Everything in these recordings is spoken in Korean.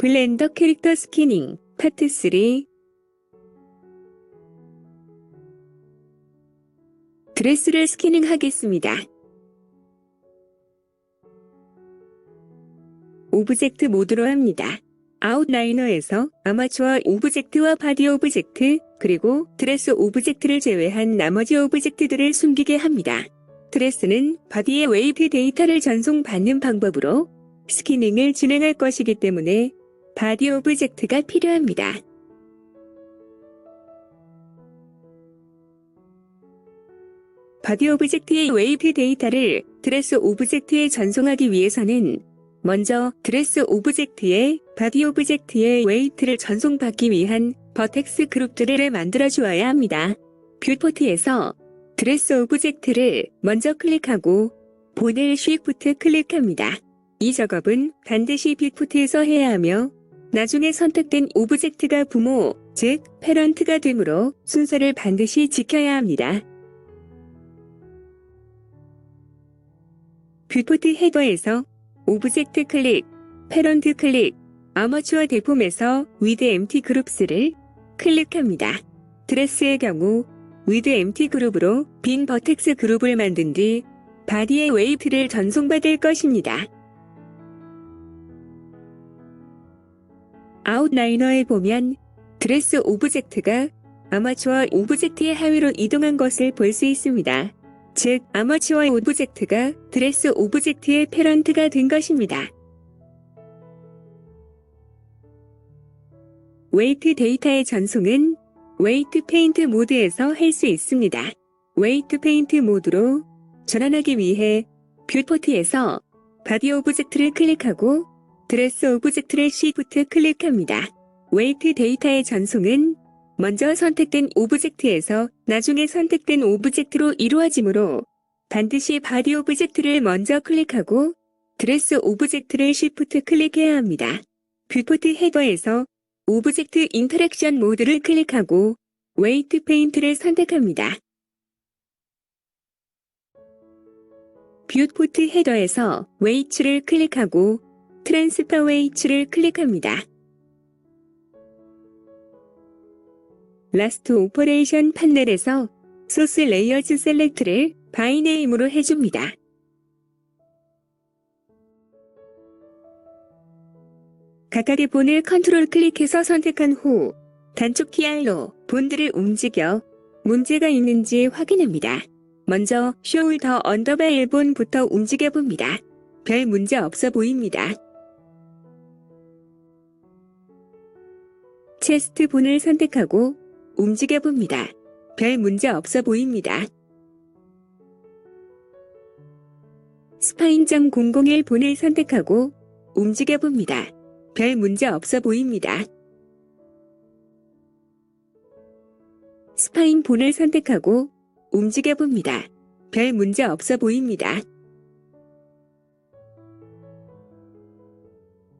블렌더 캐릭터 스캐닝 파트 3. 드레스를 스캐닝하겠습니다. 오브젝트 모드로 합니다. 아웃라이너에서 아마추어 오브젝트와 바디 오브젝트, 그리고 드레스 오브젝트를 제외한 나머지 오브젝트들을 숨기게 합니다. 드레스는 바디의 웨이트 데이터를 전송받는 방법으로 스캐닝을 진행할 것이기 때문에 바디 오브젝트가 필요합니다. 바디 오브젝트의 웨이트 데이터를 드레스 오브젝트에 전송하기 위해서는 먼저 드레스 오브젝트에 바디 오브젝트의 웨이트를 전송받기 위한 버텍스 그룹들을 만들어 주어야 합니다. 뷰포트에서 드레스 오브젝트를 먼저 클릭하고 본을 쉬프트 클릭합니다. 이 작업은 반드시 뷰포트에서 해야 하며 나중에 선택된 오브젝트가 부모, 즉 패런트가 되므로 순서를 반드시 지켜야 합니다. 뷰포트 헤더에서 오브젝트 클릭, 패런트 클릭, 아마추어 데폼에서 with empty groups를 클릭합니다. 드레스의 경우 with empty 그룹으로 빈 버텍스 그룹을 만든 뒤 바디의 웨이트를 전송받을 것입니다. 아웃라이너에 보면 드레스 오브젝트가 아마추어 오브젝트의 하위로 이동한 것을 볼 수 있습니다. 즉, 아마추어 오브젝트가 드레스 오브젝트의 패런트가 된 것입니다. 웨이트 데이터의 전송은 웨이트 페인트 모드에서 할 수 있습니다. 웨이트 페인트 모드로 전환하기 위해 뷰포트에서 바디 오브젝트를 클릭하고 드레스 오브젝트를 쉬프트 클릭합니다. 웨이트 데이터의 전송은 먼저 선택된 오브젝트에서 나중에 선택된 오브젝트로 이루어지므로 반드시 바디 오브젝트를 먼저 클릭하고 드레스 오브젝트를 쉬프트 클릭해야 합니다. 뷰포트 헤더에서 오브젝트 인터랙션 모드를 클릭하고 웨이트 페인트를 선택합니다. 뷰포트 헤더에서 웨이츠를 클릭하고 트랜스퍼 웨이츠를 클릭합니다. 라스트 오퍼레이션 판넬에서 소스 레이어즈 셀렉트를 바이 네임으로 해줍니다. 각각의 본을 컨트롤 클릭해서 선택한 후 단축 키알로 본들을 움직여 문제가 있는지 확인합니다. 먼저 숄더 언더바 1본부터 움직여봅니다. 별 문제 없어 보입니다. 체스트 본을 선택하고 움직여봅니다. 별 문제 없어 보입니다. 스파인 001 본을 선택하고 움직여봅니다. 별 문제 없어 보입니다. 스파인 본을 선택하고 움직여봅니다. 별 문제 없어 보입니다.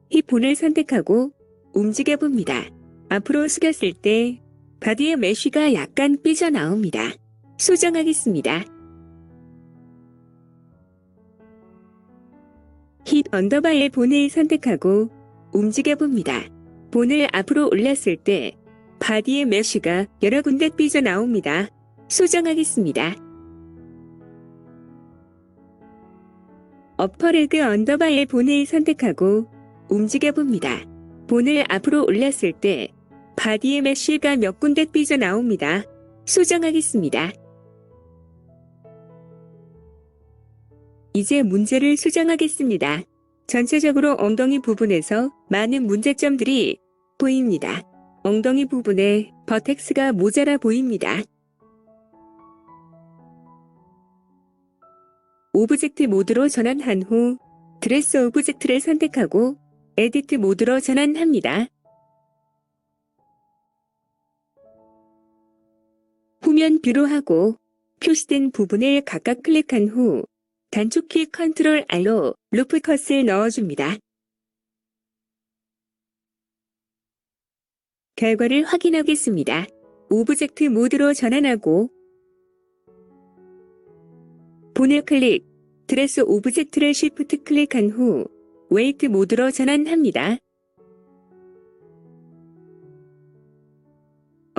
힙 본을 선택하고 움직여봅니다. 앞으로 숙였을 때 바디의 메쉬가 약간 삐져나옵니다. 수정하겠습니다. 힙 언더바의 본을 선택하고 움직여봅니다. 본을 앞으로 올렸을 때 바디의 메쉬가 여러 군데 삐져나옵니다. 수정하겠습니다. 어퍼레그 언더바의 본을 선택하고 움직여봅니다. 본을 앞으로 올렸을 때 바디의 메쉬가 몇 군데 삐져나옵니다. 수정하겠습니다. 이제 문제를 수정하겠습니다. 전체적으로 엉덩이 부분에서 많은 문제점들이 보입니다. 엉덩이 부분에 버텍스가 모자라 보입니다. 오브젝트 모드로 전환한 후 드레스 오브젝트를 선택하고 에디트 모드로 전환합니다. 후면 뷰로 하고 표시된 부분을 각각 클릭한 후 단축키 컨트롤 R로 루프 컷을 넣어줍니다. 결과를 확인하겠습니다. 오브젝트 모드로 전환하고 본을 클릭, 드레스 오브젝트를 쉬프트 클릭한 후 웨이트 모드로 전환합니다.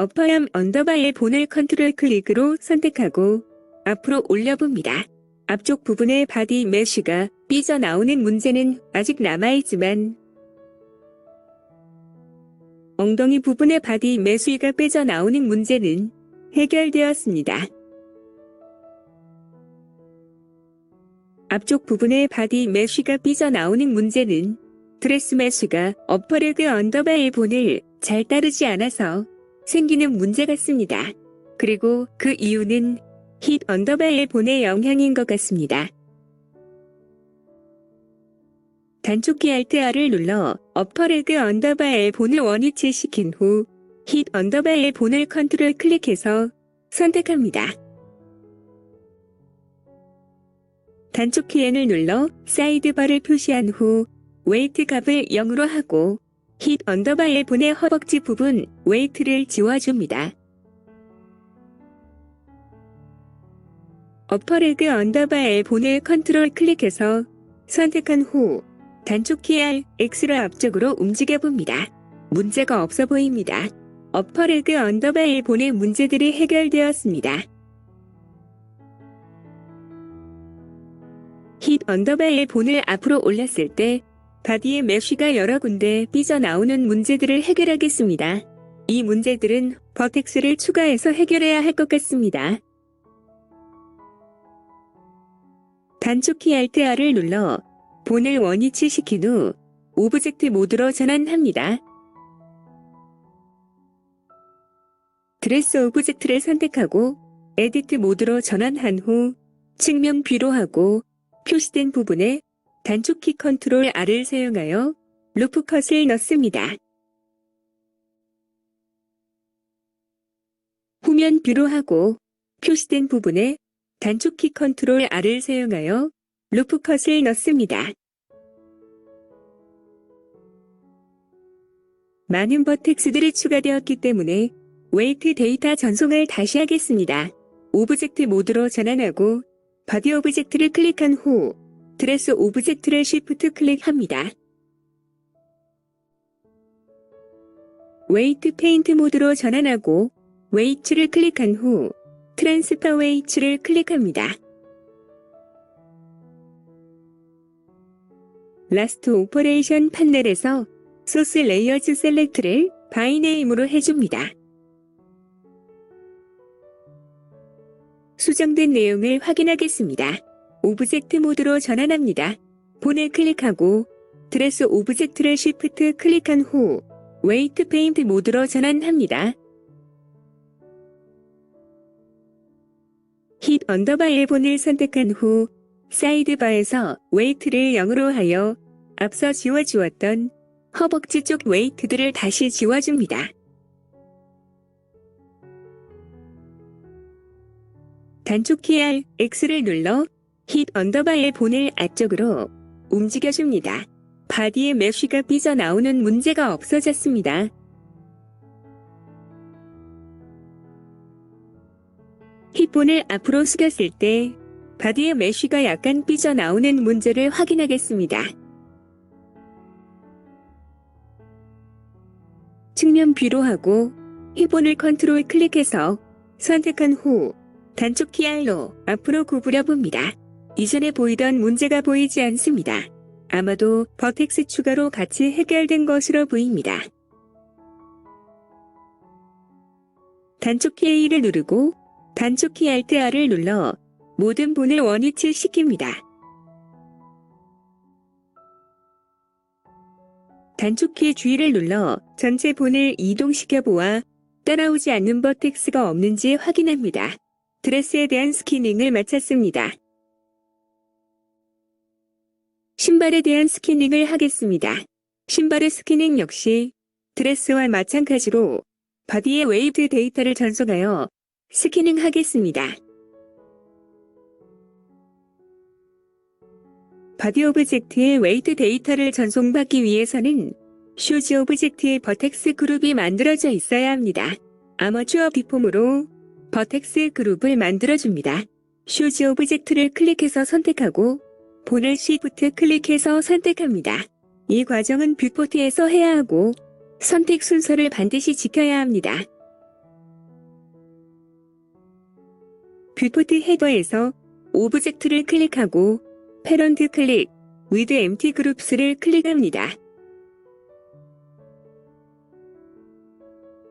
어퍼암 언더바의 본을 컨트롤 클릭으로 선택하고 앞으로 올려봅니다. 앞쪽 부분의 바디 메쉬가 삐져나오는 문제는 아직 남아있지만 엉덩이 부분의 바디 메쉬가 빼져나오는 문제는 해결되었습니다. 앞쪽 부분의 바디 메쉬가 삐져나오는 문제는 드레스 메쉬가 어퍼레그 언더바의 본을 잘 따르지 않아서 생기는 문제 같습니다. 그리고 그 이유는 힙 언더바의 본의 영향인 것 같습니다. 단축키 Alt-R을 눌러 어퍼레그 언더바의 본을 원위치시킨 후 힙 언더바의 본을 컨트롤 클릭해서 선택합니다. 단축키 N을 눌러 사이드바를 표시한 후 웨이트 값을 0으로 하고 힙 언더바의 본의 허벅지 부분 웨이트를 지워줍니다. 어퍼레그 언더바의 본을 컨트롤 클릭해서 선택한 후 단축키 R, X를 앞쪽으로 움직여봅니다. 문제가 없어 보입니다. 어퍼레그 언더바의 본의 문제들이 해결되었습니다. 힙 언더바의 본을 앞으로 올렸을 때 바디의 메쉬가 여러 군데 삐져나오는 문제들을 해결하겠습니다. 이 문제들은 버텍스를 추가해서 해결해야 할 것 같습니다. 단축키 Alt-R을 눌러 본을 원위치시킨 후 오브젝트 모드로 전환합니다. 드레스 오브젝트를 선택하고 에디트 모드로 전환한 후 측면 뷰로 하고 표시된 부분에 단축키 컨트롤 R을 사용하여 루프 컷을 넣습니다. 후면 뷰로 하고 표시된 부분에 단축키 컨트롤 R을 사용하여 루프 컷을 넣습니다. 많은 버텍스들이 추가되었기 때문에 웨이트 데이터 전송을 다시 하겠습니다. 오브젝트 모드로 전환하고 바디 오브젝트를 클릭한 후 드레스 오브젝트를 Shift 클릭합니다. 웨이트 페인트 모드로 전환하고 웨이츠를 클릭한 후 트랜스퍼 웨이츠를 클릭합니다. 라스트 오퍼레이션 판넬에서 소스 레이어즈 셀렉트를 바이네임으로 해줍니다. 수정된 내용을 확인하겠습니다. 오브젝트 모드로 전환합니다. 본을 클릭하고 드레스 오브젝트를 Shift 클릭한 후 웨이트 페인트 모드로 전환합니다. 힙 언더바의 본을 선택한 후 사이드바에서 웨이트를 0으로 하여 앞서 지워주었던 허벅지 쪽 웨이트들을 다시 지워줍니다. 단축키 R, X를 눌러 힙 언더바의 본을 앞쪽으로 움직여줍니다. 바디의 메쉬가 삐져나오는 문제가 없어졌습니다. 힙본을 앞으로 숙였을 때 바디의 메쉬가 약간 삐져나오는 문제를 확인하겠습니다. 측면 뷰로 하고 힙본을 컨트롤 클릭해서 선택한 후 단축키 R로 앞으로 구부려 봅니다. 이전에 보이던 문제가 보이지 않습니다. 아마도 버텍스 추가로 같이 해결된 것으로 보입니다. 단축키 A를 누르고 단축키 Alt-R을 눌러 모든 본을 원위치시킵니다. 단축키 G를 눌러 전체 본을 이동시켜 보아 따라오지 않는 버텍스가 없는지 확인합니다. 드레스에 대한 스캐닝을 마쳤습니다. 신발에 대한 스캐닝을 하겠습니다. 신발의 스캐닝 역시 드레스와 마찬가지로 바디의 웨이트 데이터를 전송하여 스캐닝하겠습니다. 바디 오브젝트의 웨이트 데이터를 전송받기 위해서는 슈즈 오브젝트의 버텍스 그룹이 만들어져 있어야 합니다. 아머추어 비폼으로 버텍스 그룹을 만들어줍니다. 슈즈 오브젝트를 클릭해서 선택하고 본을 Shift 클릭해서 선택합니다. 이 과정은 뷰포트에서 해야 하고 선택 순서를 반드시 지켜야 합니다. 뷰포트 헤더에서 오브젝트를 클릭하고 패런트 클릭, with empty groups를 클릭합니다.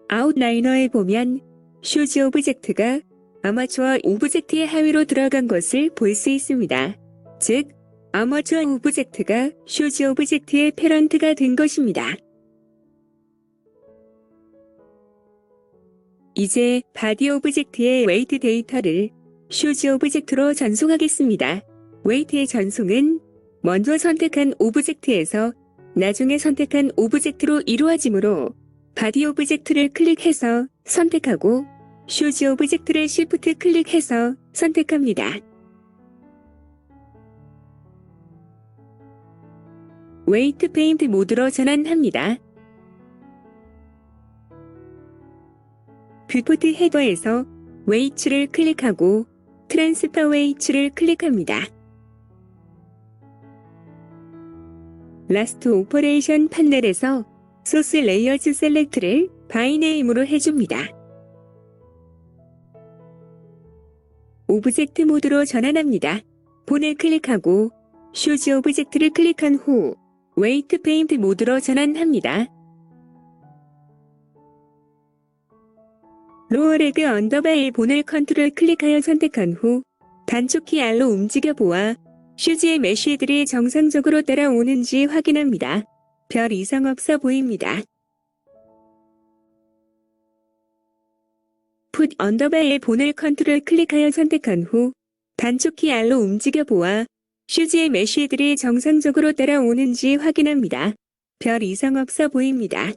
아웃라이너에 보면 쇼즈 오브젝트가 아마추어 오브젝트의 하위로 들어간 것을 볼 수 있습니다. 즉, 아마추어 오브젝트가 쇼즈 오브젝트의 패런트가 된 것입니다. 이제 바디 오브젝트의 웨이트 데이터를 쇼즈 오브젝트로 전송하겠습니다. 웨이트의 전송은 먼저 선택한 오브젝트에서 나중에 선택한 오브젝트로 이루어지므로 바디 오브젝트를 클릭해서 선택하고 쇼즈 오브젝트를 시프트 클릭해서 선택합니다. 웨이트 페인트 모드로 전환합니다. 뷰포트 헤더에서 웨이츠를 클릭하고 트랜스퍼 웨이츠를 클릭합니다. 라스트 오퍼레이션 판넬에서 소스 레이어즈 셀렉트를 바이 네임으로 해줍니다. 오브젝트 모드로 전환합니다. 본을 클릭하고 쇼즈 오브젝트를 클릭한 후 웨이트 페인트 모드로 전환합니다. 로어 레그 언더바의 본을 컨트롤 클릭하여 선택한 후 단축키 R로 움직여 보아 슈즈의 메쉬들이 정상적으로 따라오는지 확인합니다. 별 이상 없어 보입니다. 풋 언더바의 본을 컨트롤 클릭하여 선택한 후 단축키 R로 움직여 보아 슈즈의 메쉬들이 정상적으로 따라오는지 확인합니다. 별 이상 없어 보입니다.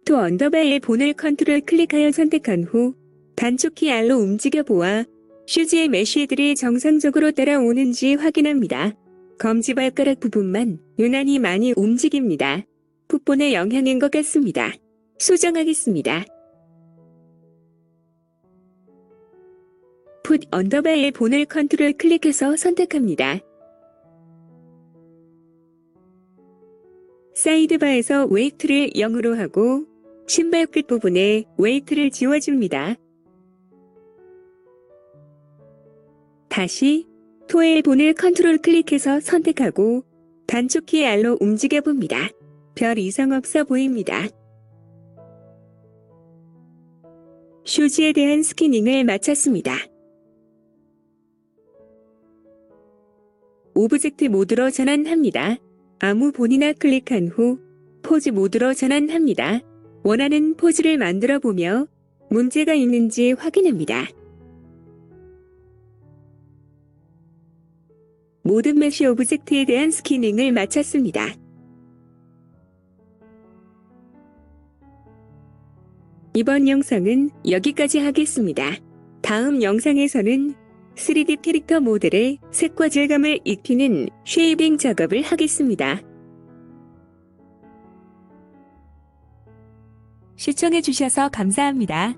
투 언더바의 본을 컨트롤 클릭하여 선택한 후 단축키 R로 움직여 보아 슈즈의 메쉬들이 정상적으로 따라오는지 확인합니다. 검지발가락 부분만 유난히 많이 움직입니다. 풋본의 영향인 것 같습니다. 수정하겠습니다. 풋 언더바의 본을 컨트롤 클릭해서 선택합니다. 사이드바에서 웨이트를 0으로 하고 신발 끝 부분에 웨이트를 지워줍니다. 다시 토의 본을 컨트롤 클릭해서 선택하고 단축키 R로 움직여 봅니다. 별 이상 없어 보입니다. 슈즈에 대한 스캐닝을 마쳤습니다. 오브젝트 모드로 전환합니다. 아무 본이나 클릭한 후 포즈 모드로 전환합니다. 원하는 포즈를 만들어 보며 문제가 있는지 확인합니다. 모든 메쉬 오브젝트에 대한 스캐닝을 마쳤습니다. 이번 영상은 여기까지 하겠습니다. 다음 영상에서는 3D 캐릭터 모델의 색과 질감을 입히는 쉐이빙 작업을 하겠습니다. 시청해주셔서 감사합니다.